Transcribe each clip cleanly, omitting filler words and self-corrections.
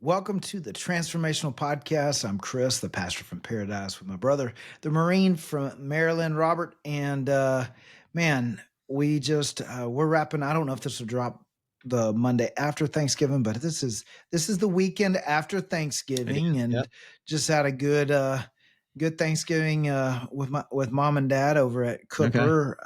Welcome to the Transformational Podcast. I'm Chris, the pastor from Paradise, with my brother, the Marine from Maryland, Robert. And man, we're wrapping. I don't know if this will drop the Monday after Thanksgiving, but this is the weekend after Thanksgiving, and Yep. just had a good Thanksgiving with mom and dad over at Cooper.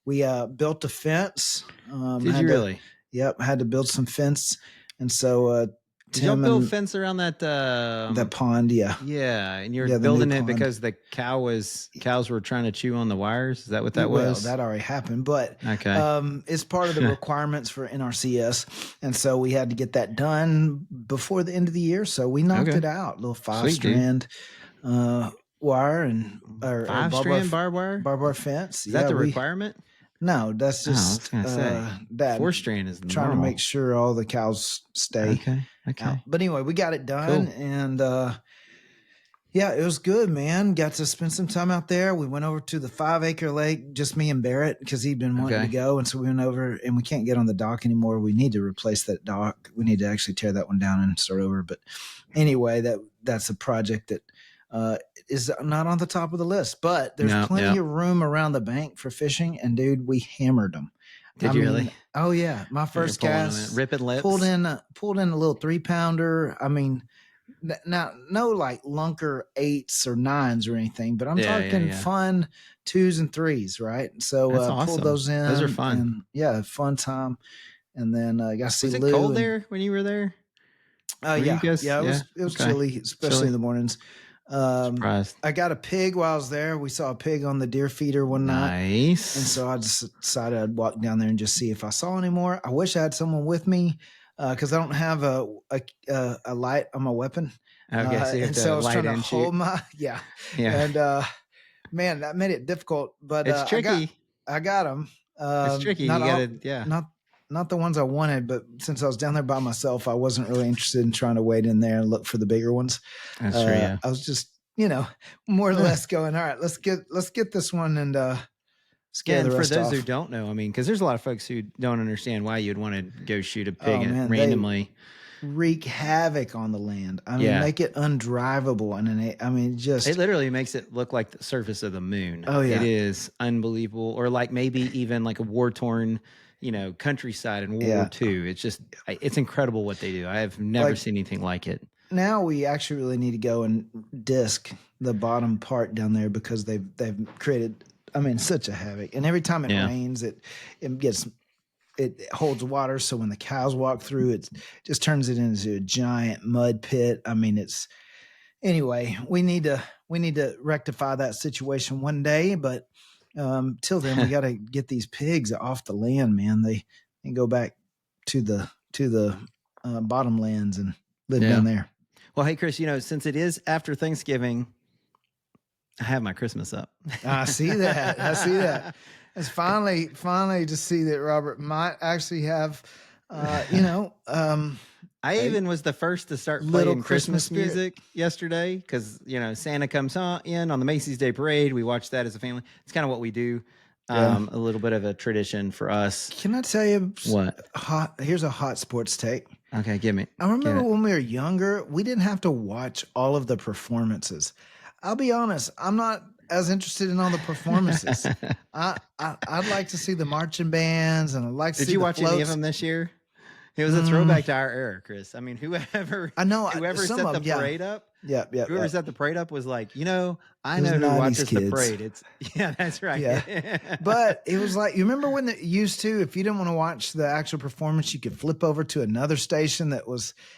We built a fence. Did you really? Yep, had to build some fence, and so. Did y'all Tim build and fence around that? that pond, yeah. Yeah, and you're Yeah, the building new it pond. because the cows were trying to chew on the wires. Is that what that Well, was? that already happened, but Okay. it's part of the requirements for NRCS, and so we had to get that done before the end of the year. So we knocked Okay. it out, little Sweet, dude. 5-strand wire and or 5-strand barbed wire. barbed wire fence. Is that the requirement? No, that's Oh, I was just gonna say that 4-strand is trying to normal. make sure all the cows stay. Okay. out. But anyway, we got it done, Cool. and yeah, it was good, man. Got to spend some time out there. We went over to the 5-acre lake, just me and Barrett, because he'd been wanting to go. And so we went over, and we can't get on the dock anymore. We need to replace that dock. We need to actually tear that one down and start over. But anyway, that's a project that is not on the top of the list. But there's plenty of room around the bank for fishing. And, dude, we hammered them. Did you really? Oh, yeah. My first cast, ripping lips. pulled in a little 3-pounder. I mean, now, no like lunker 8s or 9s or anything, but I'm talking fun 2s and 3s, right? So awesome. Pulled those in. Those are fun. And, yeah, fun time. And then I got to see Was it Lou. cold there when you were there? Yeah, it was chilly, especially in the mornings. Surprised. I got a pig while I was there. We saw a pig on the deer feeder one night. Nice. And so I just decided I'd walk down there and just see if I saw any more. I wish I had someone with me because I don't have a light on my weapon. Okay, so I was trying to hold my and man, that made it difficult. But it's tricky. I got them. It's tricky. Not the ones I wanted, but since I was down there by myself, I wasn't really interested in trying to wade in there and look for the bigger ones. That's true. Yeah. I was just, more or less going, all right, let's get this one and scare the rest for those off. who don't know, I mean, because there's a lot of folks who don't understand why you'd want to go shoot a pig randomly. Wreak havoc on the land. I mean, make it undrivable. And it literally makes it look like the surface of the moon. Oh, yeah. It is unbelievable. Or like maybe even like a war-torn, countryside in World War II. It's just, it's incredible what they do. I have never seen anything like it. Now we actually really need to go and disc the bottom part down there because they've created, such a havoc. And every time it rains, it holds water. So when the cows walk through, it just turns it into a giant mud pit. Anyway, we need to rectify that situation one day, but till then we got to get these pigs off the land, man. They can go back to the bottomlands and live down there. Well, hey, Chris, since it is after Thanksgiving, I have my Christmas up. I see that. It's finally to see that Robert might actually have, I even was the first to start playing Christmas music yesterday because, Santa comes in on the Macy's Day Parade. We watch that as a family. It's kind of what we do. A little bit of a tradition for us. Can I tell you what? Here's a hot sports take. Okay, give me. I remember when we were younger, we didn't have to watch all of the performances. I'll be honest, I'm not as interested in all the performances. I'd like to see the marching bands, and I'd like to see. Did you watch any of them this year? It was a throwback to our era, Chris. I mean, whoever set the parade up. Yeah. Whoever set the parade up was like, I know who watches the parade. That's right. Yeah. But it was like, you remember when they used to, if you didn't want to watch the actual performance, you could flip over to another station that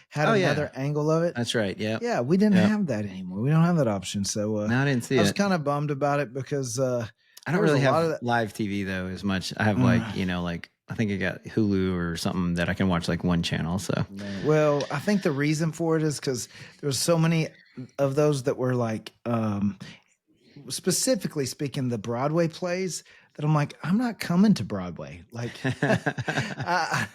had another angle of it. That's right. Yeah. Yeah. We didn't have that anymore. We don't have that option. So no, I didn't see it. I was kind of bummed about it because I don't really have live TV though as much. I have I think I got Hulu or something that I can watch like one channel. So, well, I think the reason for it is because there was so many of those that were like, specifically speaking, the Broadway plays that I'm like, I'm not coming to Broadway. Like, I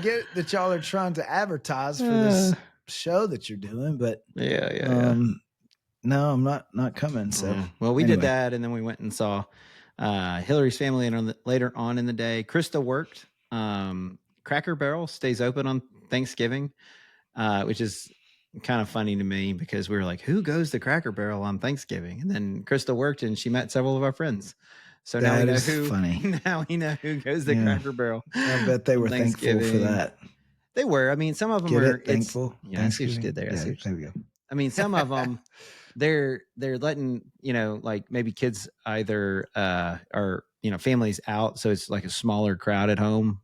get that y'all are trying to advertise for this show that you're doing, but no, I'm not coming. So, well, we did that, and then we went and saw Hillary's Family, and later on in the day, Krista worked. Cracker Barrel stays open on Thanksgiving, which is kind of funny to me because we were like, who goes to Cracker Barrel on Thanksgiving? And then Krista worked and she met several of our friends. So now we know who. Funny. Now we know who goes to Cracker Barrel. I bet they were thankful for that. They were. I mean, some of them were thankful. Yeah, I see what you did there. Yeah, there we go. I mean, some of them they're letting, like maybe kids either are, families out, so it's like a smaller crowd at home,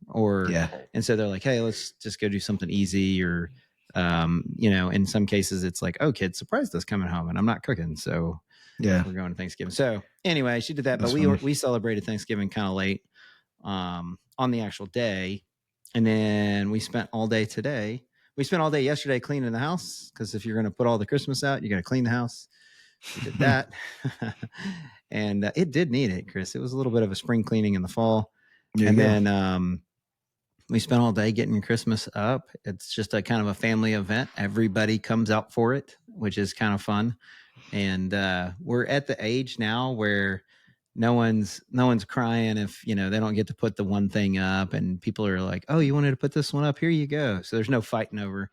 and so they're like, hey, let's just go do something easy, or in some cases it's like, oh, kids surprised us coming home and I'm not cooking, so we're going to Thanksgiving. So anyway, she did that. That's but we celebrated Thanksgiving kind of late on the actual day, and then we spent all day today. We spent all day yesterday cleaning the house, because if you're going to put all the Christmas out, you got to clean the house. We did that. And it did need it, Chris. It was a little bit of a spring cleaning in the fall. Then we spent all day getting Christmas up. It's just a kind of a family event. Everybody comes out for it, which is kind of fun. And we're at the age now where no one's crying if they don't get to put the one thing up, and people are like, oh, you wanted to put this one up, here you go. So there's no fighting over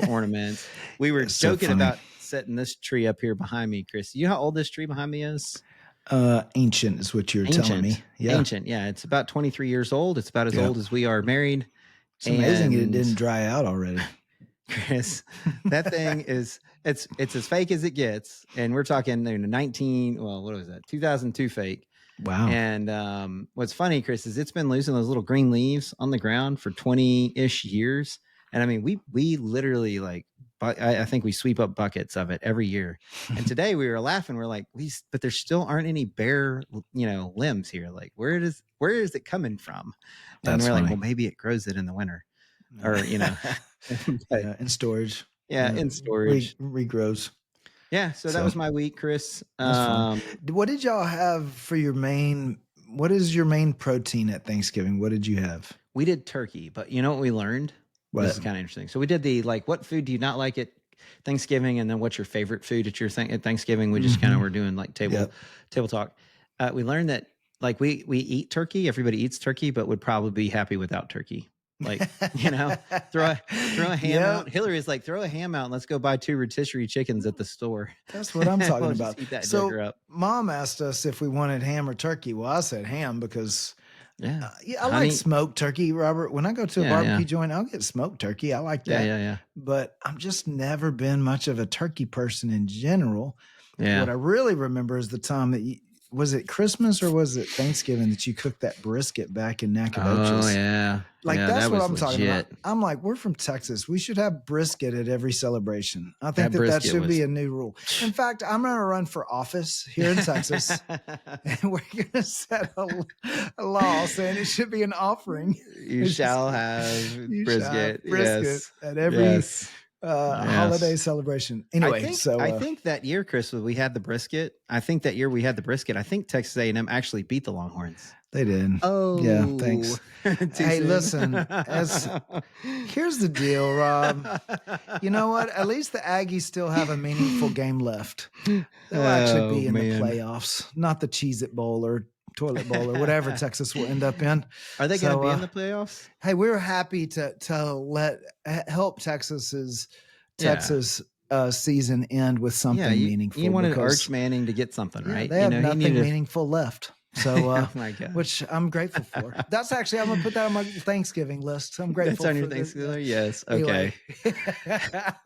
ornaments. We were joking about setting this tree up here behind me, Chris. You know how old this tree behind me is? Ancient is what you're telling me. Yeah. Ancient. Yeah. It's about 23 years old. It's about as old as we are married. It's amazing it didn't dry out already. Chris, that thing is, it's as fake as it gets. And we're talking 2002 fake. Wow. And what's funny, Chris, is it's been losing those little green leaves on the ground for 20-ish years. And I mean, we literally I think we sweep up buckets of it every year. And today we were laughing. We're like, but there still aren't any bare, limbs here. Like, where is it coming from? And we're like, well, maybe it grows it in the winter, or in storage. Yeah, in storage, regrows. Yeah. So that was my week, Chris. What did y'all have for your main? What is your main protein at Thanksgiving? What did you have? We did turkey, but you know what we learned? This is kind of interesting. So we did the what food do you not like at Thanksgiving, and then what's your favorite food at at Thanksgiving? We just kind of were doing table talk. We learned that we eat turkey. Everybody eats turkey, but would probably be happy without turkey. Throw a ham out. Hillary's like, throw a ham out and let's go buy 2 rotisserie chickens at the store. That's what I'm talking about. Eat that so Mom asked us if we wanted ham or turkey. Well, I said ham because I like smoked turkey, Robert. When I go to a barbecue joint, I'll get smoked turkey. I like that. Yeah. But I've just never been much of a turkey person in general. Yeah. What I really remember is the time that was it Christmas or was it Thanksgiving that you cooked that brisket back in Nacogdoches? Oh, yeah. That's what I'm talking about. I'm like, we're from Texas. We should have brisket at every celebration. I think that should be a new rule. In fact, I'm going to run for office here in Texas, and we're going to set a law saying it should be an offering. You shall have brisket at every holiday celebration. Anyway, I think that year, Chris, we had the brisket. I think Texas A&M actually beat the Longhorns. They did. Oh, yeah. Thanks. Hey, listen. Here's the deal, Rob. You know what? At least the Aggies still have a meaningful game left. They'll actually be in the playoffs, not the Cheez-It Bowl or Toilet Bowl or whatever Texas will end up in. Are they going to be in the playoffs? Hey, we're happy to help Texas season end with something meaningful. You wanted Arch Manning to get something, right? They have nothing meaningful left. So, oh my God. Which I'm grateful for. That's actually, I'm going to put that on my Thanksgiving list. I'm grateful. That's on your Thanksgiving? Yes. Okay.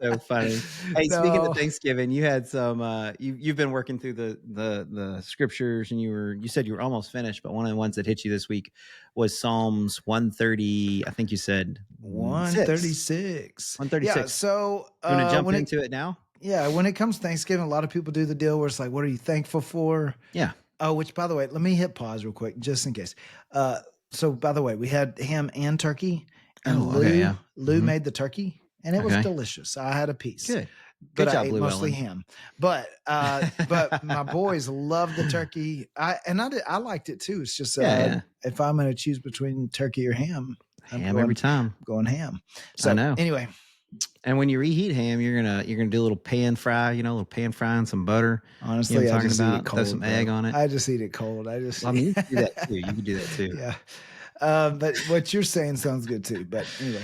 So funny. Hey, speaking of Thanksgiving, you had some, you've been working through the scriptures, and you said you were almost finished, but one of the ones that hit you this week was Psalms 130. I think you said 136. 136. Yeah. So, you want to jump into it now? Yeah. When it comes to Thanksgiving, a lot of people do the deal where it's like, what are you thankful for? Yeah. Oh, which, by the way, let me hit pause real quick, just in case. So, by the way, we had ham and turkey, and Lou made the turkey, and it was delicious. I had a piece. Good job, I ate Lou mostly ham. But my boys loved the turkey. I liked it too. It's just if I'm going to choose between turkey or ham, every time. I'm going ham. So I know. Anyway. And when you reheat ham, you're gonna do a little pan fry, a little pan fry and some butter. Honestly, you know I just eat it cold. Throw some egg on it. I just eat it cold. You can do that too. You can do that too. Yeah. But what you're saying sounds good too. But anyway,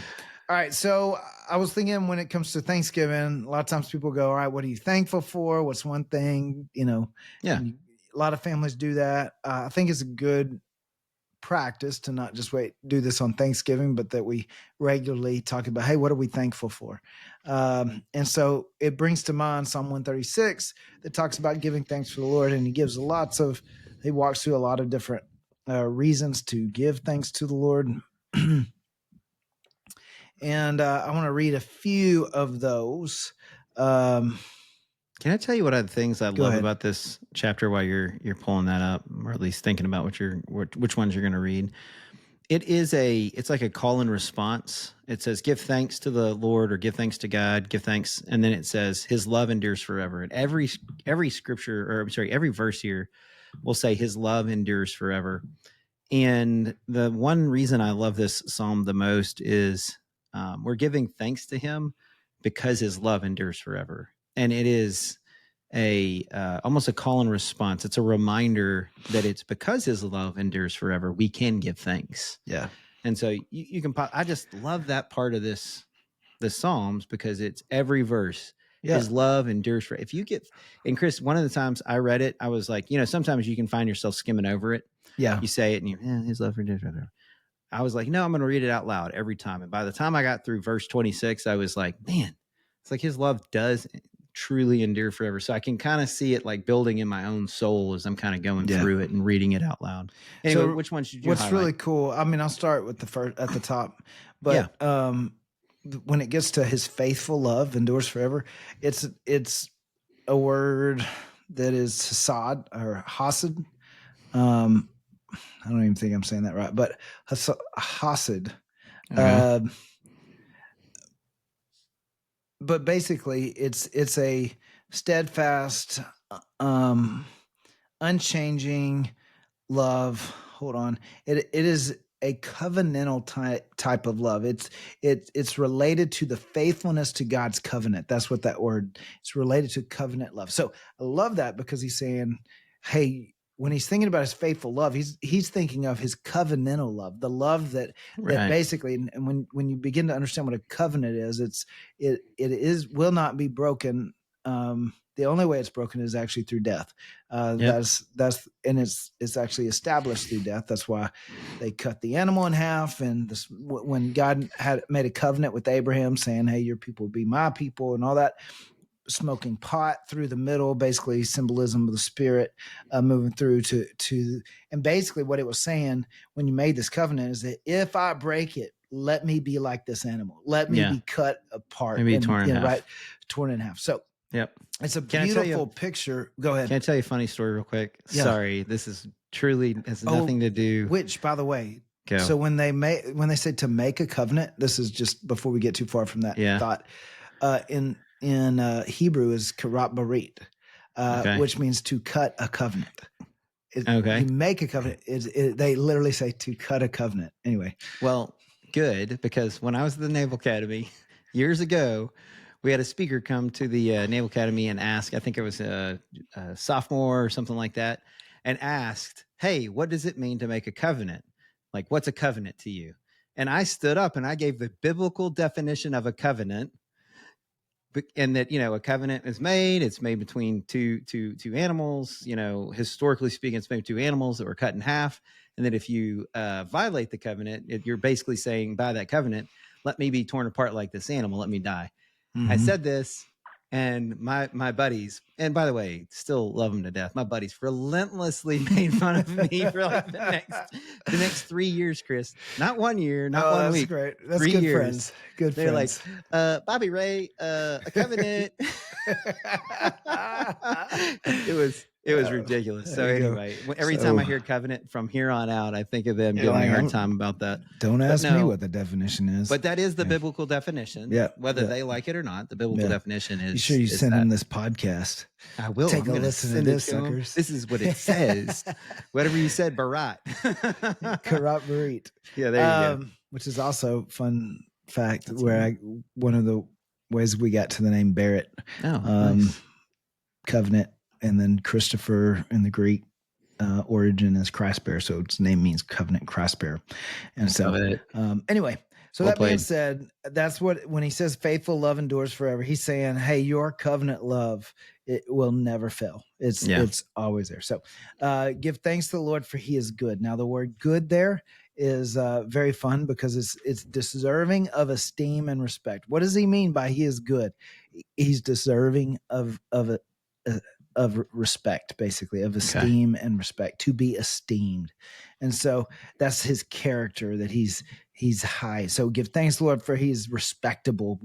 All right. So I was thinking when it comes to Thanksgiving, a lot of times people go, all right, what are you thankful for? What's one thing, Yeah. A lot of families do that. I think it's a good practice to not just do this on Thanksgiving, but that we regularly talk about, hey, what are we thankful for? And so it brings to mind Psalm 136 that talks about giving thanks for the Lord. And he walks through a lot of different reasons to give thanks to the Lord. And I want to read a few of those. Can I tell you what other things I love about this chapter while you're pulling that up, or at least thinking about which ones you're going to read? It's like a call and response. It says, give thanks to the Lord, or give thanks to God, give thanks. And then it says, his love endures forever. And every scripture, or I'm sorry, every verse here will say his love endures forever. And the one reason I love this Psalm the most is we're giving thanks to him because his love endures forever. And it is almost a call and response. It's a reminder that it's because his love endures forever, we can give thanks. Yeah. And so you can, I just love that part of the Psalms, because it's every verse. Yeah. His love endures for. And Chris, one of the times I read it, I was like, sometimes you can find yourself skimming over it. Yeah. You say it and his love endures forever. I was like, no, I'm going to read it out loud every time. And by the time I got through verse 26, I was like, man, it's like his love does truly endure forever. So I can kind of see it like building in my own soul as I'm kind of going through it and reading it out loud. Anyway, which one should you What's highlight? really cool, I mean, I'll start with the first at the top, but when it gets to his faithful love endures forever, it's a word that is hasad or hasad. I don't even think I'm saying that right, but hasad. Okay. But basically, it's a steadfast, unchanging love. Hold on, it is a covenantal type of love. It's related to the faithfulness to God's covenant. That's what that word. It's related to covenant love. So I love that, because he's saying, hey, when he's thinking about his faithful love, he's thinking of his covenantal love, the love that basically, and when you begin to understand what a covenant is, it will not be broken. The only way it's broken is actually through death. That's and it's actually established through death. That's why they cut the animal in half. And when God had made a covenant with Abraham, saying, "Hey, your people will be my people," and all that, smoking pot through the middle, basically symbolism of the Spirit moving through to, and basically what it was saying when you made this covenant is that if I break it, let me be like this animal. Let me be cut apart and torn in half. Torn in half. So it's a Can beautiful picture. Go ahead. Can I tell you a funny story real quick? Yeah. Sorry, this is truly has nothing to do. Which, by the way, so when they say to make a covenant, this is just before we get too far from that thought. In Hebrew is karat barit, which means to cut a covenant. You make a covenant. They literally say to cut a covenant. Anyway. Well, good, because when I was at the Naval Academy years ago, we had a speaker come to the Naval Academy and ask, I think it was a sophomore or something like that, and asked, hey, what does it mean to make a covenant? Like, what's a covenant to you? And I stood up and I gave the biblical definition of a covenant. And that, a covenant is made, it's made between two animals, historically speaking, it's made two animals that were cut in half. And that if you violate the covenant, you're basically saying, by that covenant, let me be torn apart like this animal, let me die. Mm-hmm. I said this, and my buddies, and by the way, still love them to death, my buddies relentlessly made fun of me for like the next 3 years, Chris. Not 1 year, not 1 week. Great. That's 3 good years. Friends. Good They're friends. like, Bobby Ray, a covenant. It was ridiculous. So anyway, every time I hear covenant from here on out, I think of them giving me a hard time about that. Don't ask me what the definition is. But that is the biblical definition. Yeah. Whether they like it or not, the biblical definition is. You sure you send them this podcast? I will. Take a listen to this, suckers. This is what it says. Whatever you said, Barat. Karat Barit. Yeah, there you go. Which is also fun fact, one of the ways we got to the name Barrett. Nice. Covenant, and then Christopher in the Greek origin is Christ bearer, so its name means covenant Christ bearer. And so anyway, So that being said, that's what, when he says faithful love endures forever, he's saying, hey, your covenant love, it will never fail. It's always there. So give thanks to the Lord, for he is good. Now the word good there is very fun, because it's deserving of esteem and respect. What does he mean by he is good? He's deserving of respect, basically, of esteem and respect, to be esteemed. And so that's his character, that he's high. So give thanks, Lord, for he's respectable.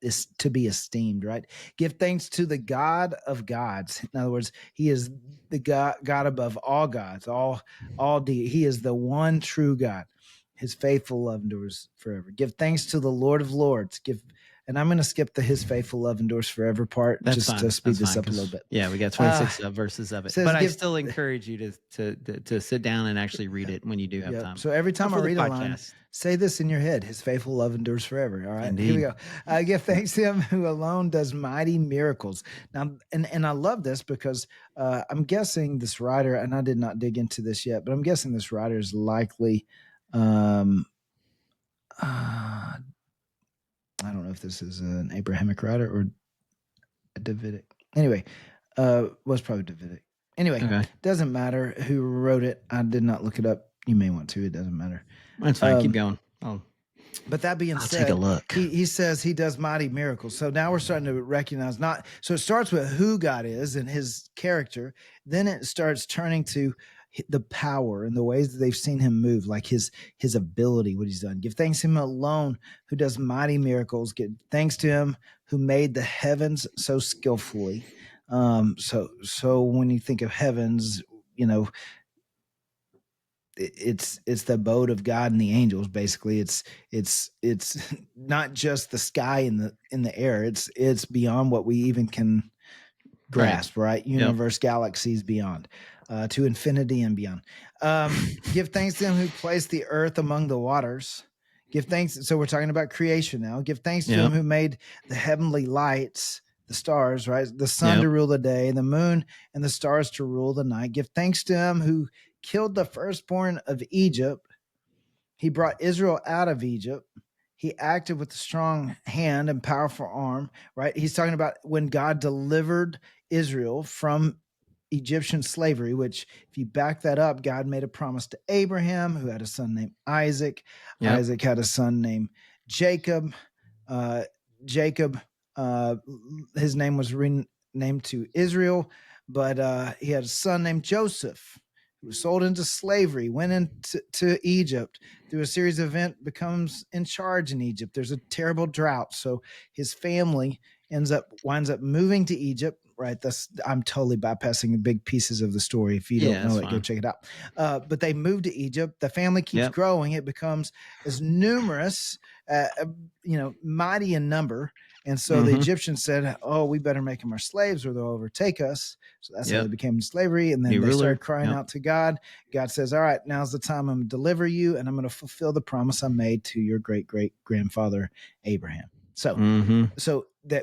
Is to be esteemed, right? Give thanks to the God of gods. In other words, he is the God above all gods, he is the one true God. His faithful love endures forever. Give thanks to the Lord of lords. And I'm going to skip the his faithful love endures forever part. That's just fine. to speed this up a little bit. Yeah, we got 26 verses of it. But I still encourage you to sit down and actually read it when you do have time. So every time I read a line, say this in your head: his faithful love endures forever. All right, Indeed. Here we go. Give thanks to him who alone does mighty miracles. Now, and I love this, because I'm guessing this writer, and I did not dig into this yet, but I'm guessing this writer is likely I don't know if this is an Abrahamic writer or a Davidic. Anyway, was probably Davidic. Anyway, doesn't matter who wrote it. I did not look it up. You may want to. It doesn't matter. That's fine. Keep going. But that being said, take a look. He says he does mighty miracles. So now we're starting to recognize so it starts with who God is and his character. Then it starts turning to the power and the ways that they've seen him move, like his ability, what he's done. Give thanks to him alone who does mighty miracles. Give thanks to him who made the heavens so skillfully. So when you think of heavens, it's the abode of God and the angels. Basically, it's not just the sky in the air. It's beyond what we even can grasp. Right? Universe, galaxies beyond, to infinity and beyond. Give thanks to him who placed the earth among the waters. Give thanks. So we're talking about creation now. Give thanks to him who made the heavenly lights, the stars, right? The sun to rule the day, the moon and the stars to rule the night. Give thanks to him who killed the firstborn of Egypt. He brought Israel out of Egypt. He acted with a strong hand and powerful arm, right? He's talking about when God delivered Israel from Egyptian slavery, which, if you back that up, God made a promise to Abraham, who had a son named Isaac. Isaac had a son named Jacob. His name was renamed to Israel, but he had a son named Joseph, who was sold into slavery, went into Egypt through a series of events, becomes in charge in Egypt. There's a terrible drought, so his family winds up moving to Egypt. Right, I'm totally bypassing the big pieces of the story. If you don't know it, go check it out. But they moved to Egypt. The family keeps growing. It becomes as numerous, mighty in number. And so the Egyptians said, "Oh, we better make them our slaves, or they'll overtake us." So that's how they became in slavery. And then they started crying out to God. God says, "All right, now's the time. I'm going to deliver you, and I'm going to fulfill the promise I made to your great great grandfather Abraham."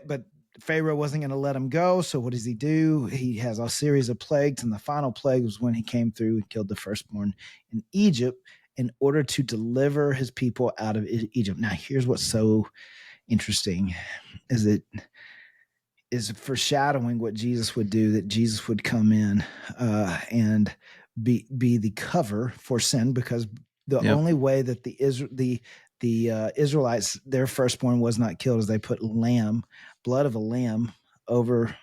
But Pharaoh wasn't going to let him go. So what does he do? He has a series of plagues, and the final plague was when he came through and killed the firstborn in Egypt in order to deliver his people out of Egypt. Now, here's what's so interesting, is it is foreshadowing what Jesus would do, that Jesus would come in and be the cover for sin, because the only way that the Israelites, their firstborn was not killed, is they put blood of a lamb over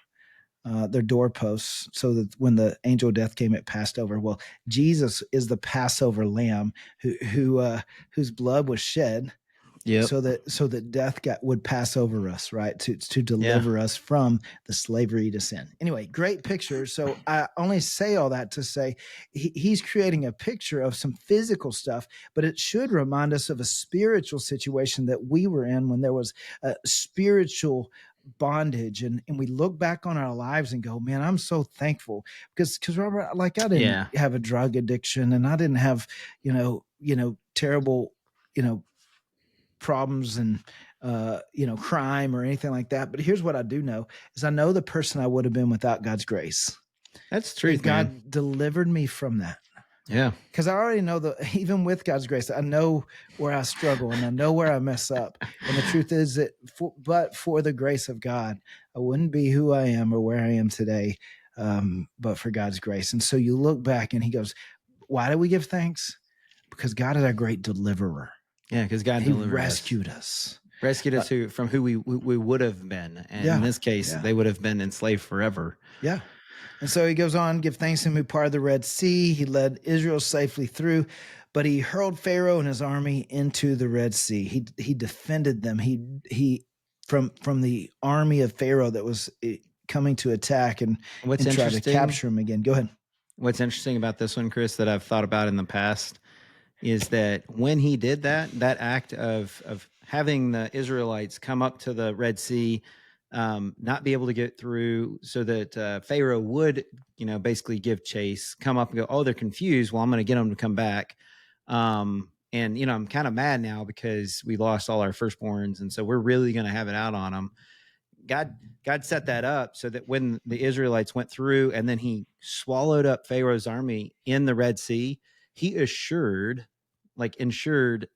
their doorposts, so that when the angel of death came, it passed over. Well, Jesus is the Passover lamb whose blood was shed, so that death would pass over us, right? To deliver us from the slavery to sin. Anyway, great picture. So I only say all that to say he's creating a picture of some physical stuff, but it should remind us of a spiritual situation that we were in when there was a spiritual bondage, and we look back on our lives and go, man, I'm so thankful, because Robert, like, I didn't have a drug addiction, and I didn't have terrible problems and crime or anything like that. But here's what I do know, is I know the person I would have been without God's grace. That's true. God delivered me from that. Yeah. Because I already know even with God's grace, I know where I struggle and I know where I mess up. And the truth is that, but for the grace of God, I wouldn't be who I am or where I am today, but for God's grace. And so you look back and he goes, why do we give thanks? Because God is our great deliverer. Yeah, because God rescued us. Rescued us from who we would have been. And in this case, they would have been enslaved forever. Yeah. And so he goes on, give thanks to him who parted the Red Sea. He led Israel safely through, but he hurled Pharaoh and his army into the Red Sea. He defended them. He from the army of Pharaoh that was coming to attack and try to capture him again. Go ahead. What's interesting about this one, Chris, that I've thought about in the past is that when he did that act of having the Israelites come up to the Red Sea, not be able to get through, so that Pharaoh would, basically give chase, come up and go, oh, they're confused. Well, I'm going to get them to come back. And, I'm kind of mad now because we lost all our firstborns. And so we're really going to have it out on them. God set that up so that when the Israelites went through and then he swallowed up Pharaoh's army in the Red Sea, he ensured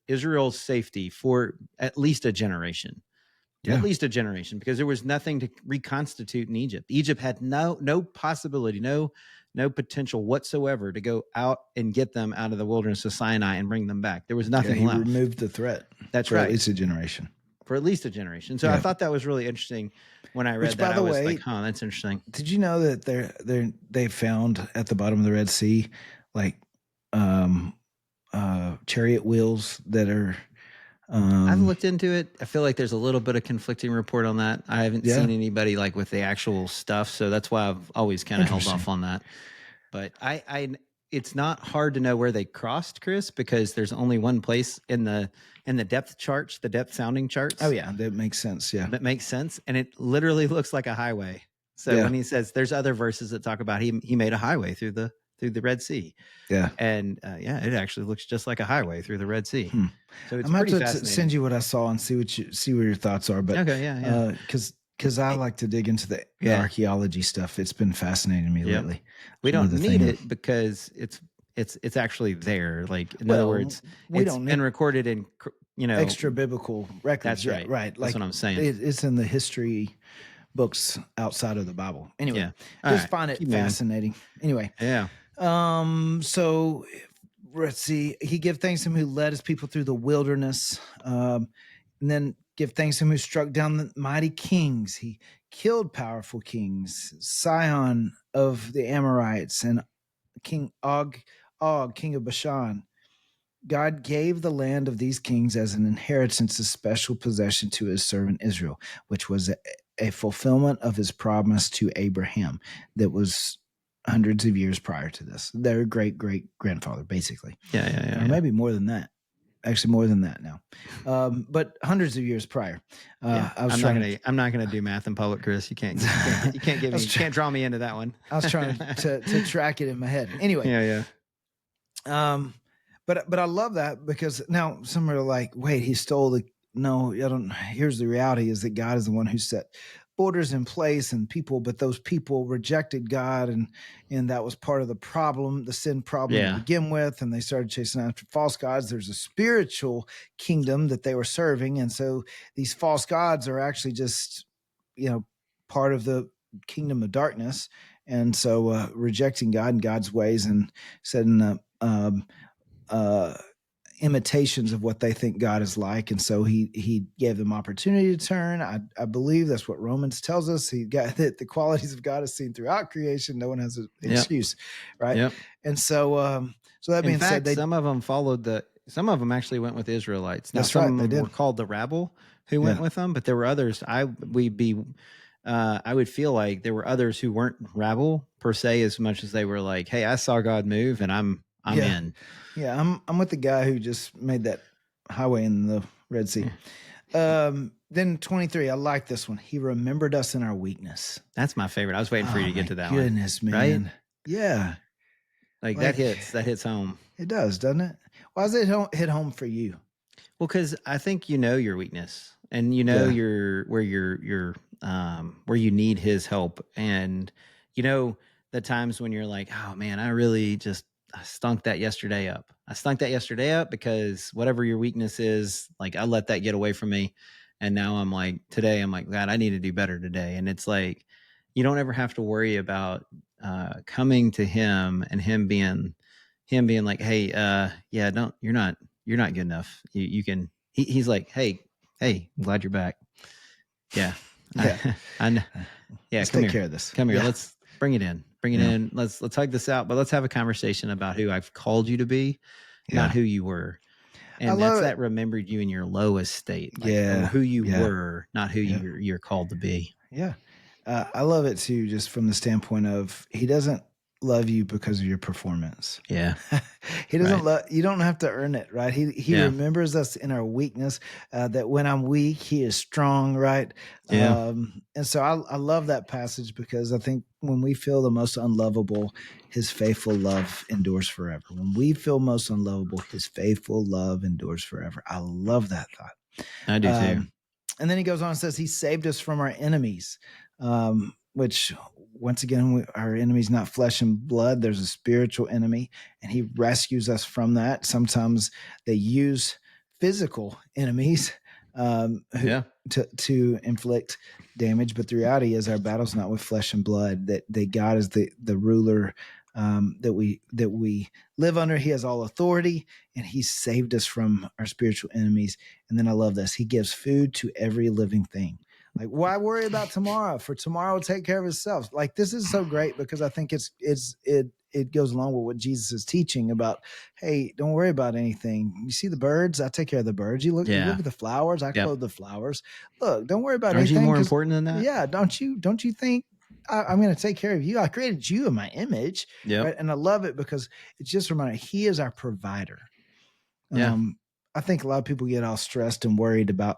Israel's safety for at least a generation. Yeah. At least a generation, because there was nothing to reconstitute in Egypt. Egypt had no possibility, no potential whatsoever to go out and get them out of the wilderness of Sinai and bring them back. There was nothing left. He removed the threat. That's right. At least a generation. For at least a generation. So I thought that was really interesting when I read that. By the way, like, oh, that's interesting. Did you know that they found at the bottom of the Red Sea, like chariot wheels that are... I've looked into it. I feel like there's a little bit of conflicting report on that. I haven't seen anybody like with the actual stuff. So that's why I've always kind of held off on that. But it's not hard to know where they crossed, Chris, because there's only one place in the depth charts, the depth sounding charts. Oh yeah, that makes sense. Yeah, that makes sense, and it literally looks like a highway. So when he says, there's other verses that talk about he made a highway through the Red Sea. Yeah, and it actually looks just like a highway through the Red Sea. So it's pretty fascinating. To send you what I saw and see what your thoughts are. But okay, because I like to dig into the archaeology stuff. It's been fascinating me lately. We don't need it because it's actually there. Like, in other words, it's been recorded in extra biblical records. That's right. Right. That's what I'm saying. It's in the history books outside of the Bible. Anyway, just find it fascinating. Anyway. Yeah. So let's see. He give thanks to him who led his people through the wilderness. And then give thanks to him who struck down the mighty kings. He killed powerful kings, Sihon of the Amorites and King Og, king of Bashan. God gave the land of these kings as an inheritance, a special possession to his servant Israel, which was a fulfillment of his promise to Abraham that was hundreds of years prior to this. Their great-great-grandfather, basically. Yeah. Or maybe more than that. Actually, more than that now. But hundreds of years priar. I'm not gonna do math in public, Chris. You can't can't draw me into that one. I was trying to track it in my head. Anyway. Yeah. But I love that because now some are like, wait, he stole the... No, I don't. Here's the reality: is that God is the one who set borders in place and people, but those people rejected God, and that was part of the problem, the sin problem to begin with, and they started chasing after false gods. There's a spiritual kingdom that they were serving, and so these false gods are actually just, part of the kingdom of darkness, and so rejecting God and God's ways and setting up imitations of what they think God is like. And so he gave them opportunity to turn. I believe that's what Romans tells us. He got that the qualities of God is seen throughout creation. No one has an excuse. Right. Yep. And so, that being said, some of them actually went with the Israelites. Now, some of them were called the rabble who went with them, but there were others. I would feel like there were others who weren't rabble per se, as much as they were like, hey, I saw God move and I'm in. Yeah, I'm with the guy who just made that highway in the Red Sea. Then 23, I like this one. He remembered us in our weakness. That's my favorite. I was waiting for you to get to that one. Goodness, man. Right? Yeah. Like that hits home. It does, doesn't it? Why does it hit home for you? Well, because I think your weakness and where you need his help, and the times when you're like, oh man, stunk that yesterday up. I stunk that yesterday up because whatever your weakness is, like I let that get away from me. And now I'm like, today, I'm like, God, I need to do better today. And it's like, you don't ever have to worry about coming to him and him being like, hey, yeah, you're not good enough. You can, he's like, hey, I'm glad you're back. Yeah. Yeah. I know. Yeah. Let's Come take here. care of this. Come here. Yeah. Let's bring it in. Bring it in. Let's hug this out, but let's have a conversation about who I've called you to be, not who you were. And that's that remembered you in your lowest state, like who you were, not who you're called to be. Yeah. I love it too, just from the standpoint of he doesn't love you because of your performance. Yeah. He doesn't love, you don't have to earn it, right? He remembers us in our weakness, that when I'm weak, he is strong, right? Yeah. And so I love that passage because I think when we feel the most unlovable, his faithful love endures forever. When we feel most unlovable, his faithful love endures forever. I love that thought. I do too. And then he goes on and says he saved us from our enemies, which once again, our enemy's not flesh and blood. There's a spiritual enemy, and he rescues us from that. Sometimes they use physical enemies to inflict damage, but the reality is our battle's not with flesh and blood. That God is the ruler that we live under. He has all authority, and he saved us from our spiritual enemies. And then I love this: he gives food to every living thing. Like, why worry about tomorrow? For tomorrow will take care of itself. Like, this is so great because I think it goes along with what Jesus is teaching about. Hey, don't worry about anything. You see the birds? I take care of the birds. You look at the flowers. I clothe the flowers. Look, don't worry about anything. Aren't you more important than that? Yeah. Don't you think I'm going to take care of you? I created you in my image. Yeah. Right? And I love it because it's just reminding he is our provider. Yeah. I think a lot of people get all stressed and worried about,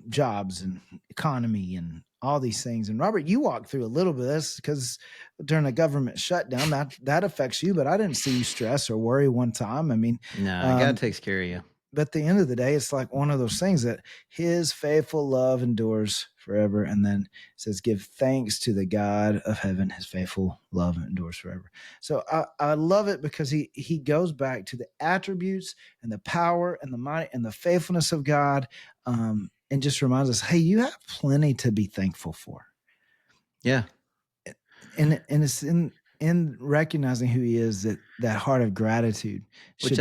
jobs and economy and all these things. And Robert, you walked through a little bit of this because during a government shutdown, that affects you, but I didn't see you stress or worry one time. I mean, no, God takes care of you. But at the end of the day, it's like one of those things that his faithful love endures forever. And then it says, give thanks to the God of heaven. His faithful love endures forever. So I love it because he goes back to the attributes and the power and the might and the faithfulness of God. And just reminds us, hey, you have plenty to be thankful for. Yeah. And it's in recognizing who he is, that heart of gratitude should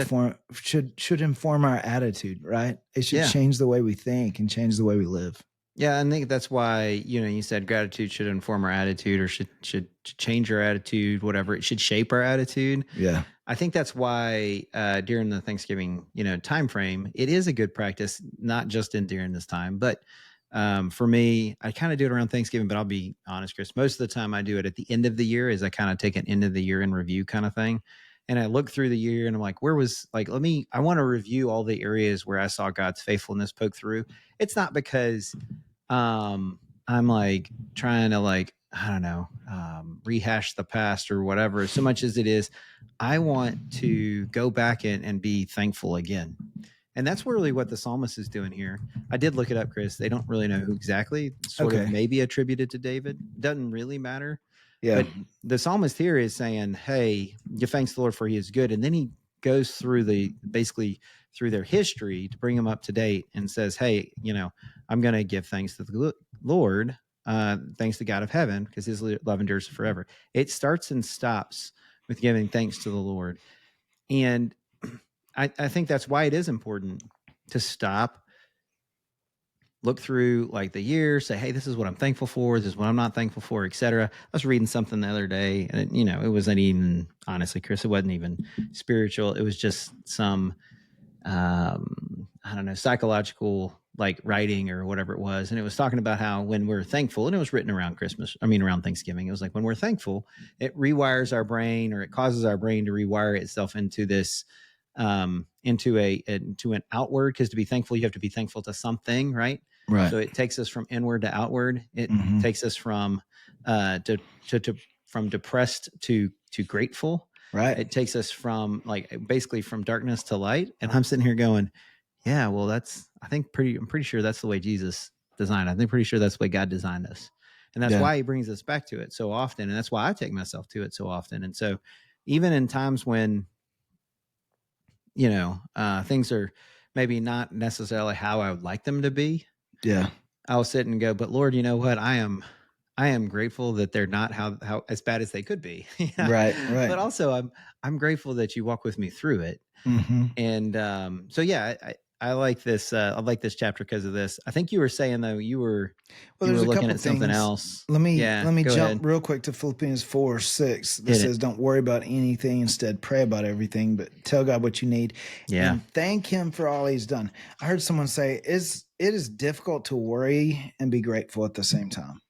inform our attitude, right? It should change the way we think and change the way we live. Yeah, I think that's why, you said gratitude should inform our attitude or should change our attitude, whatever. It should shape our attitude. Yeah. I think that's why during the Thanksgiving, time frame, it is a good practice, not just during this time, but for me, I kind of do it around Thanksgiving, but I'll be honest, Chris, most of the time I do it at the end of the year is I kind of take an end of the year in review kind of thing. And I look through the year and I'm like, I want to review all the areas where I saw God's faithfulness poke through. It's not because I'm like trying to I don't know, rehash the past or whatever, so much as it is, I want to go back and be thankful again. And that's really what the psalmist is doing here. I did look it up, Chris. They don't really know who exactly, sort of maybe attributed to David. Doesn't really matter. Yeah. But the psalmist here is saying, hey, give thanks to the Lord for he is good. And then he goes through basically through their history to bring them up to date and says, hey, I'm going to give thanks to the Lord, thanks to God of heaven, because his love endures forever. It starts and stops with giving thanks to the Lord. And I think that's why it is important to stop, look through the year, say, hey, this is what I'm thankful for. This is what I'm not thankful for, etc. I was reading something the other day and it wasn't even, honestly, Chris, it wasn't even spiritual. It was just some, I don't know, psychological writing or whatever it was. And it was talking about how when we're thankful, and it was written around around Thanksgiving, it was like when we're thankful, it rewires our brain, or it causes our brain to rewire itself into this, into an outward, because to be thankful, you have to be thankful to something, right? So it takes us from inward to outward. It takes us from from depressed to grateful. Right. It takes us from basically from darkness to light. And I'm sitting here going, yeah, well, I'm pretty sure that's the way Jesus designed it. I'm pretty sure that's the way God designed us. And that's why he brings us back to it so often. And that's why I take myself to it so often. And so even in times when, things are maybe not necessarily how I would like them to be. Yeah. I'll sit and go, but Lord, you know what? I am grateful that they're not how as bad as they could be. Right. But also I'm grateful that you walk with me through it. Mm-hmm. And so yeah, I like this. I like this chapter because of this. I think you were saying though you were looking at something else. Let me jump ahead. real quick to Philippians 4:6 that says, "Don't worry about anything. Instead, pray about everything, but tell God what you need and thank Him for all He's done." I heard someone say, "It is difficult to worry and be grateful at the same time."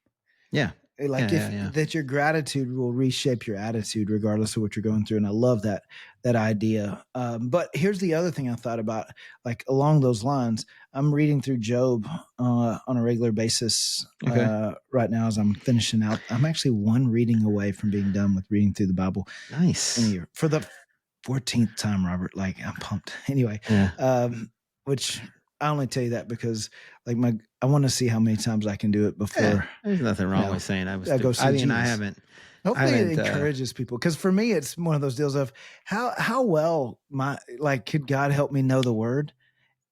Yeah. Like that your gratitude will reshape your attitude regardless of what you're going through. And I love that idea. But here's the other thing I thought about, like along those lines. I'm reading through Job on a regular basis right now as I'm finishing out. I'm actually one reading away from being done with reading through the Bible. Nice. In a year. For the 14th time, Robert. Like, I'm pumped. Anyway, which I only tell you that because like I want to see how many times I can do it before. Yeah, there's nothing wrong with saying I go see Jesus. I haven't. Hopefully it encourages people, because for me it's one of those deals of how well could God help me know the word?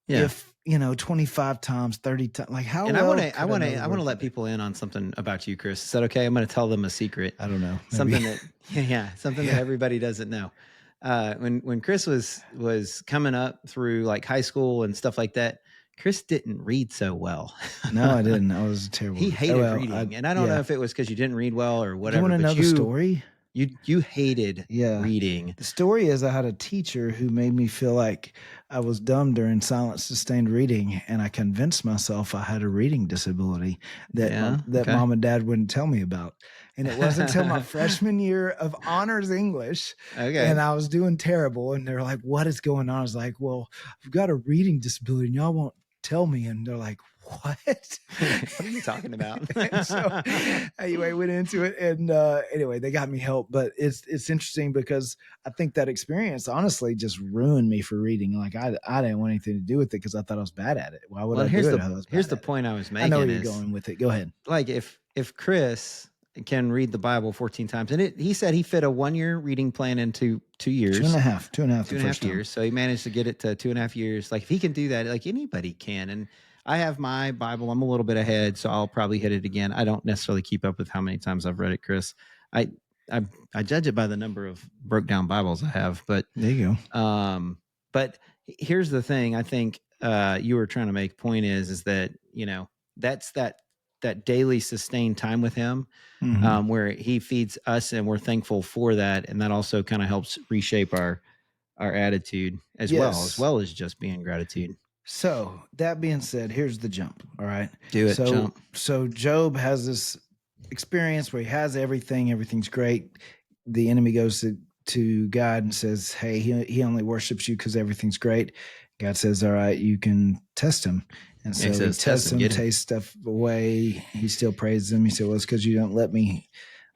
Yeah. If 25 times, 30 times, like how and well I want to let people in on something about you, Chris. Is that okay? I'm going to tell them a secret. I don't know. Something that that everybody doesn't know. When Chris was coming up through like high school and stuff like that, Chris didn't read so well. No, I didn't. I was terrible. He hated reading. And I don't know if it was because you didn't read well or whatever. You want to know the story? You hated reading. The story is I had a teacher who made me feel like I was dumb during silent sustained reading, and I convinced myself I had a reading disability that mom and dad wouldn't tell me about. And it wasn't until my freshman year of honors English, and I was doing terrible, and they're like, "What is going on?" I was like, "Well, I've got a reading disability, and y'all won't tell me." And they're like, "What? What are you talking about?" So anyway, went into it, and anyway, they got me help. But it's interesting because I think that experience honestly just ruined me for reading. Like I didn't want anything to do with it because I thought I was bad at it. Why would I do it? Here's the point I was making. I know where you're going with it. Go ahead. Like if Chris can read the Bible 14 times, and he said he fit a 1-year reading plan into 2 years, 2.5 years. So he managed to get it to 2.5 years. Like if he can do that, like anybody can. And I have my Bible. I'm a little bit ahead, so I'll probably hit it again. I don't necessarily keep up with how many times I've read it, Chris. I judge it by the number of broke down Bibles I have. But there you go. But here's the thing. I think you were trying to make point is that that's that daily sustained time with Him, where He feeds us, and we're thankful for that, and that also kind of helps reshape our attitude as well as just being gratitude. So that being said, here's the jump. All right. Do it. Jump. So Job has this experience where he has everything. Everything's great. The enemy goes to God and says, "Hey, he only worships you because everything's great." God says, "All right, you can test him." And so he tests him, takes stuff away. He still praises him. He said, "Well, it's because you don't let me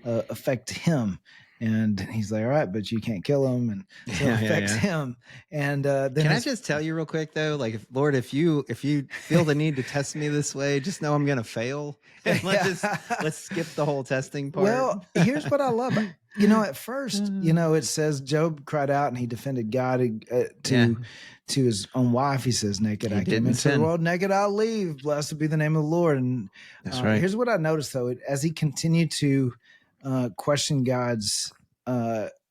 affect him." And he's like, "All right, but you can't kill him," and so it affects him. And then can I just tell you real quick though, like, Lord, if you feel the need to test me this way, just know I'm gonna fail. And let's skip the whole testing part. Well, here's what I love. At first, it says Job cried out and he defended God to his own wife. He says, "Naked I came into the world, naked I'll leave. Blessed be the name of the Lord." And that's right. Here's what I noticed though, as he continued to question God's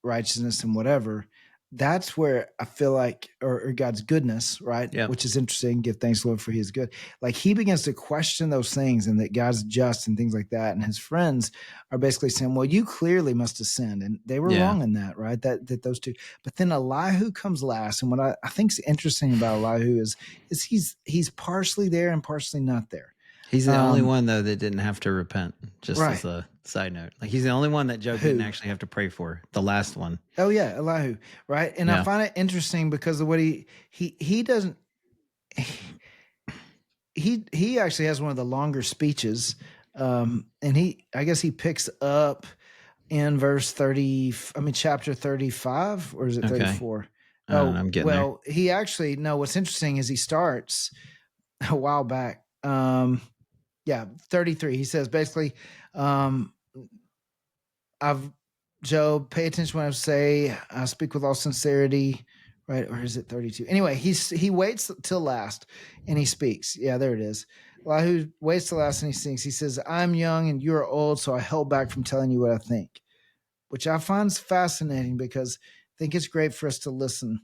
righteousness and whatever, that's where I feel like, or God's goodness, right? Yeah. Which is interesting. Give thanks, Lord, for He is good. Like he begins to question those things and that God's just and things like that. And his friends are basically saying, "Well, you clearly must have sinned," and they were wrong in that, right? That those two. But then Elihu comes last, and what I think is interesting about Elihu is he's partially there and partially not there. He's the only one though that didn't have to repent. Just as a side note, like he's the only one that Job didn't actually have to pray for. The last one. Oh yeah, Elihu, right? And I find it interesting because of what he doesn't. He actually has one of the longer speeches, and I guess he picks up in verse 30. I mean, chapter 35, or is it 34? Oh, I'm getting there. He actually what's interesting is he starts a while back. 33. He says basically, Job, pay attention when I say, I speak with all sincerity, right? Or is it 32? Anyway, he waits till last and he speaks. Yeah, there it is. Elihu waits till last and he sings. He says, I'm young and you're old, so I held back from telling you what I think, which I find fascinating because I think it's great for us to listen,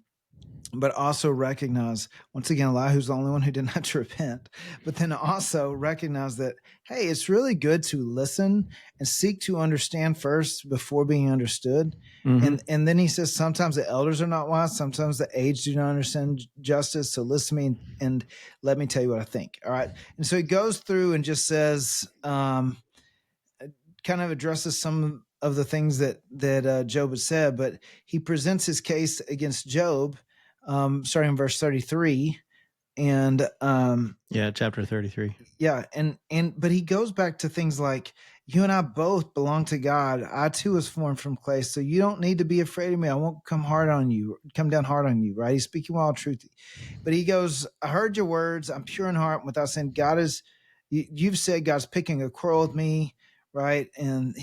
but also recognize, once again, Elihu's the only one who didn't have to repent, but then also recognize that, hey, it's really good to listen and seek to understand first before being understood. Mm-hmm. And then he says, sometimes the elders are not wise. Sometimes the aged do not understand justice. So listen to me and let me tell you what I think. All right. And so he goes through and just says, kind of addresses some of the things that Job had said, but he presents his case against Job, starting in verse 33, and chapter 33. Yeah, but he goes back to things like, you and I both belong to God. I too was formed from clay, so you don't need to be afraid of me. I won't come down hard on you, right? He's speaking wild truth. But he goes, I heard your words. I'm pure in heart. Without saying, you've said God's picking a quarrel with me, right? And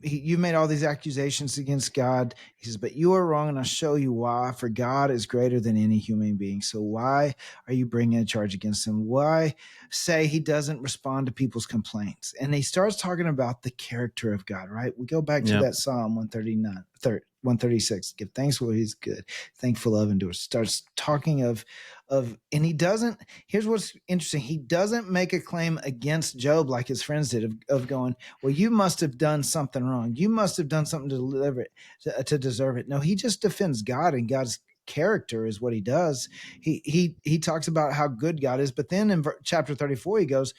you made all these accusations against God. He says, but you are wrong, and I'll show you why. For God is greater than any human being. So why are you bringing a charge against him? Why say he doesn't respond to people's complaints? And he starts talking about the character of God, right? We go back to that Psalm 136. Give thanks for what he's good, thankful of endures. Starts talking of, and he doesn't, here's what's interesting. He doesn't make a claim against Job like his friends did of going, well, you must have done something wrong. You must have done something to deserve it. No, he just defends God, and God's character is what he does. He talks about how good God is, but then in chapter 34, he goes,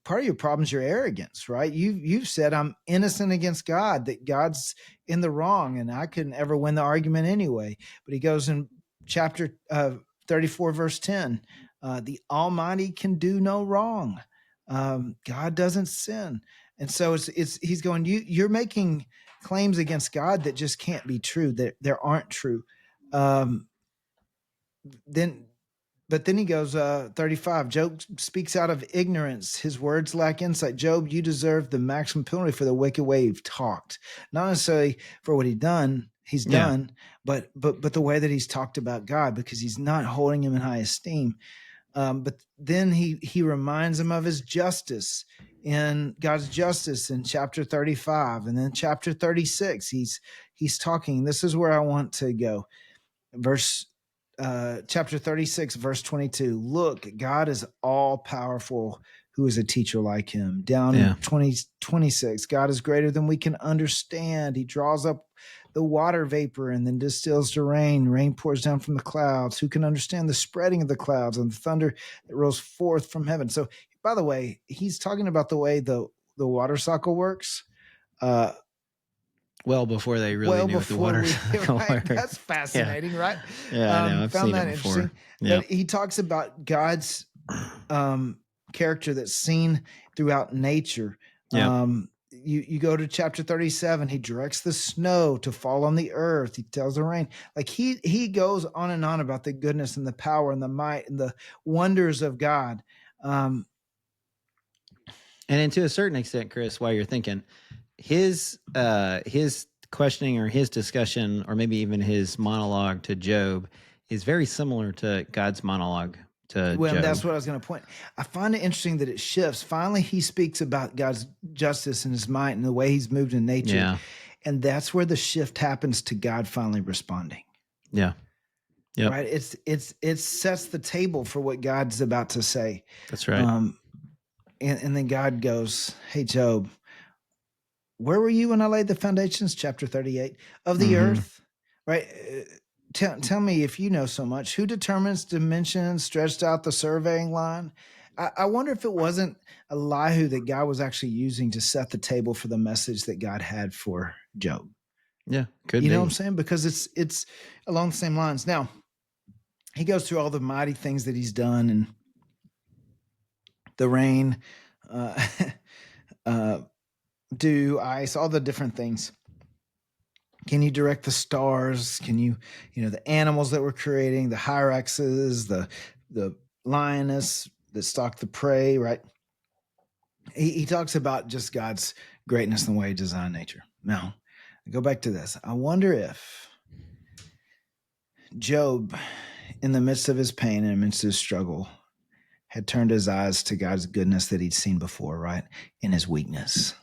part of your problem is your arrogance, right? You've said I'm innocent against God, that God's in the wrong, and I couldn't ever win the argument anyway. But he goes in chapter 34, verse 10, the Almighty can do no wrong. God doesn't sin. And so he's going, you're making claims against God that just can't be true, that there aren't true. But then he goes, 35, Job speaks out of ignorance. His words lack insight. Job, you deserve the maximum penalty for the wicked way you've talked. Not necessarily for what he's done, but the way that he's talked about God, because he's not holding him in high esteem. But then he reminds him of his justice, in God's justice in chapter 35. And then chapter 36, he's talking. This is where I want to go. Chapter 36, verse 22. Look, God is all powerful. Who is a teacher like him? Down in 26, God is greater than we can understand. He draws up the water vapor and then distills the rain. Rain pours down from the clouds. Who can understand the spreading of the clouds and the thunder that rolls forth from heaven? So, by the way, he's talking about the way the water cycle works. Well before they really knew what the water cycle worked. That's fascinating, right? Yeah, I know. I've found that interesting. But he talks about God's character that's seen throughout nature. You go to chapter 37, he directs the snow to fall on the earth. He tells the rain. Like he goes on and on about the goodness and the power and the might and the wonders of God. And then to a certain extent, Chris, while you're thinking, his questioning or his discussion, or maybe even his monologue to Job, is very similar to God's monologue to Job. That's what I was going to point. I find it interesting that it shifts. Finally, he speaks about God's justice and his might and the way he's moved in nature. Yeah. And that's where the shift happens to God finally responding. Yeah. Yeah. Right. It sets the table for what God's about to say. That's right. And then God goes, hey, Job, where were you when I laid the foundations, chapter 38, of the earth? Right? Tell me, if you know so much, who determines dimensions, stretched out the surveying line? I wonder if it wasn't Elihu that God was actually using to set the table for the message that God had for Job. Yeah, could be. You know what I'm saying? Because it's along the same lines. Now, he goes through all the mighty things that he's done, and the rain, dew, ice, all the different things. Can you direct the stars? Can you the animals that we're creating, the hyraxes, the lioness that stalk the prey, right? He talks about just God's greatness and the way he designed nature. Now, I go back to this. I wonder if Job, in the midst of his pain and in the midst of his struggle, had turned his eyes to God's goodness that he'd seen before, right? In his weakness.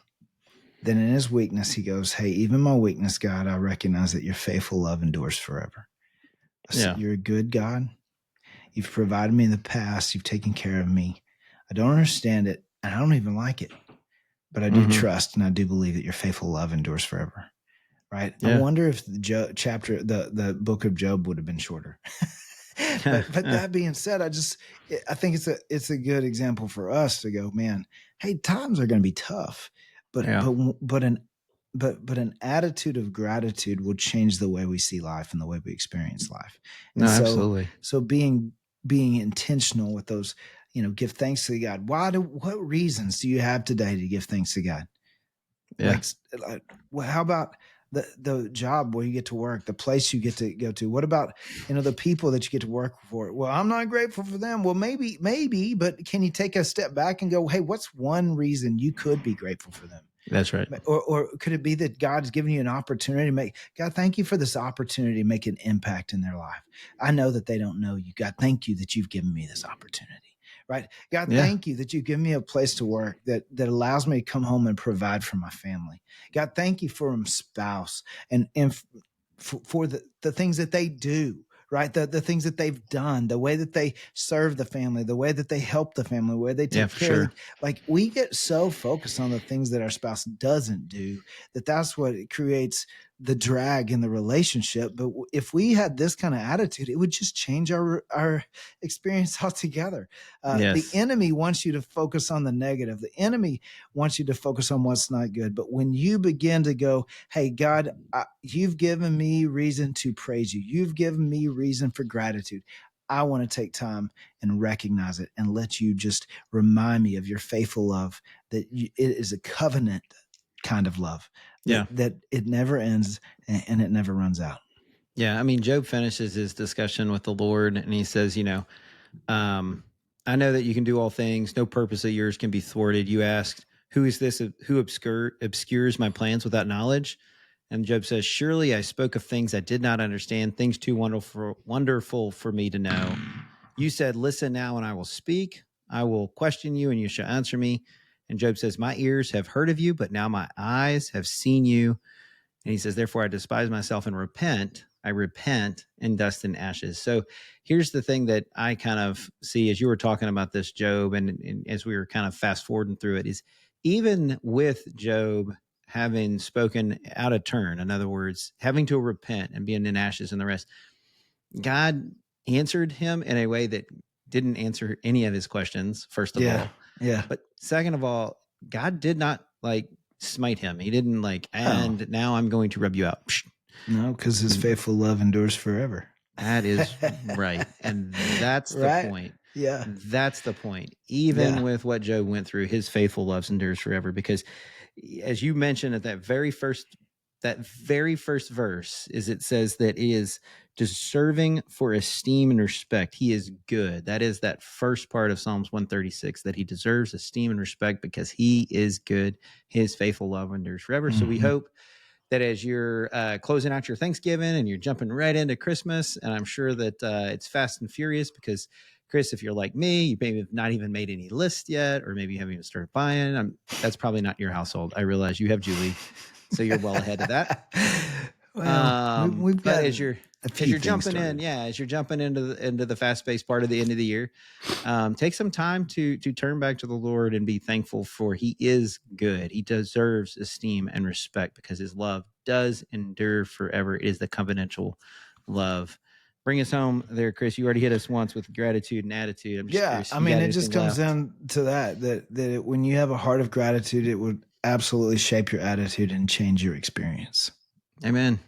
Then in his weakness, he goes, hey, even my weakness, God, I recognize that your faithful love endures forever. Yeah. You're a good God. You've provided me in the past. You've taken care of me. I don't understand it, and I don't even like it. But I do trust and I do believe that your faithful love endures forever. Right? Yeah. I wonder if the book of Job would have been shorter. but that being said, I think it's a good example for us to go, man, hey, times are going to be tough, but an attitude of gratitude will change the way we see life and the way we experience life. And absolutely. So being intentional with those, give thanks to God. What reasons do you have today to give thanks to God? Yeah. How about the job where you get to work, the place you get to go to? What about, the people that you get to work for? Well, I'm not grateful for them. Well, maybe, but can you take a step back and go, hey, what's one reason you could be grateful for them? That's right. Or could it be that God's given you an opportunity to God, thank you for this opportunity to make an impact in their life. I know that they don't know you. God, thank you that you've given me this opportunity. Right. God, thank you that you've given me a place to work that allows me to come home and provide for my family. God, thank you for my spouse and for the things that they do, right? The things that they've done, the way that they serve the family, the way that they help the family, the way they take care of like we get so focused on the things that our spouse doesn't do that's what creates the drag in the relationship. But if we had this kind of attitude, it would just change our experience altogether. The enemy wants you to focus on the negative. The enemy wants you to focus on what's not good. But when you begin to go, hey, God, you've given me reason to praise you. You've given me reason for gratitude. I want to take time and recognize it and let you just remind me of your faithful love, that it is a covenant kind of love. That it never ends and it never runs out. Yeah. I mean, Job finishes his discussion with the Lord and he says, I know that you can do all things. No purpose of yours can be thwarted. You asked, who is this who obscures my plans without knowledge? And Job says, surely I spoke of things I did not understand, things too wonderful for me to know. You said, listen now and I will speak. I will question you and you shall answer me. And Job says, my ears have heard of you, but now my eyes have seen you. And he says, therefore I despise myself and repent. I repent in dust and ashes. So here's the thing that I kind of see as you were talking about this, Job, and as we were kind of fast forwarding through it, is even with Job having spoken out of turn, in other words, having to repent and being in ashes and the rest, God answered him in a way that didn't answer any of his questions, first of all. Yeah. But second of all, God did not smite him. He didn't and now I'm going to rub you out. No, because his faithful love endures forever. That is right. And that's the point. Yeah. That's the point. Even with what Job went through, his faithful love endures forever. Because as you mentioned at that very first verse, is it says that he is deserving for esteem and respect. He is good. That is that first part of Psalms 136, that he deserves esteem and respect because he is good. His faithful love endures forever. So we hope that as you're closing out your Thanksgiving and you're jumping right into Christmas, and I'm sure that it's fast and furious because, Chris, if you're like me, you maybe have not even made any list yet, or maybe you haven't even started buying. That's probably not your household. I realize you have Julie, so you're well ahead of that. Well, we've got as you're jumping in, as you're jumping into the fast-paced part of the end of the year, take some time to turn back to the Lord and be thankful for He is good. He deserves esteem and respect because His love does endure forever. It is the covenantal love. Bring us home there, Chris. You already hit us once with gratitude and attitude. I'm just curious. I mean, it just comes down to that when you have a heart of gratitude, it would absolutely shape your attitude and change your experience. Amen.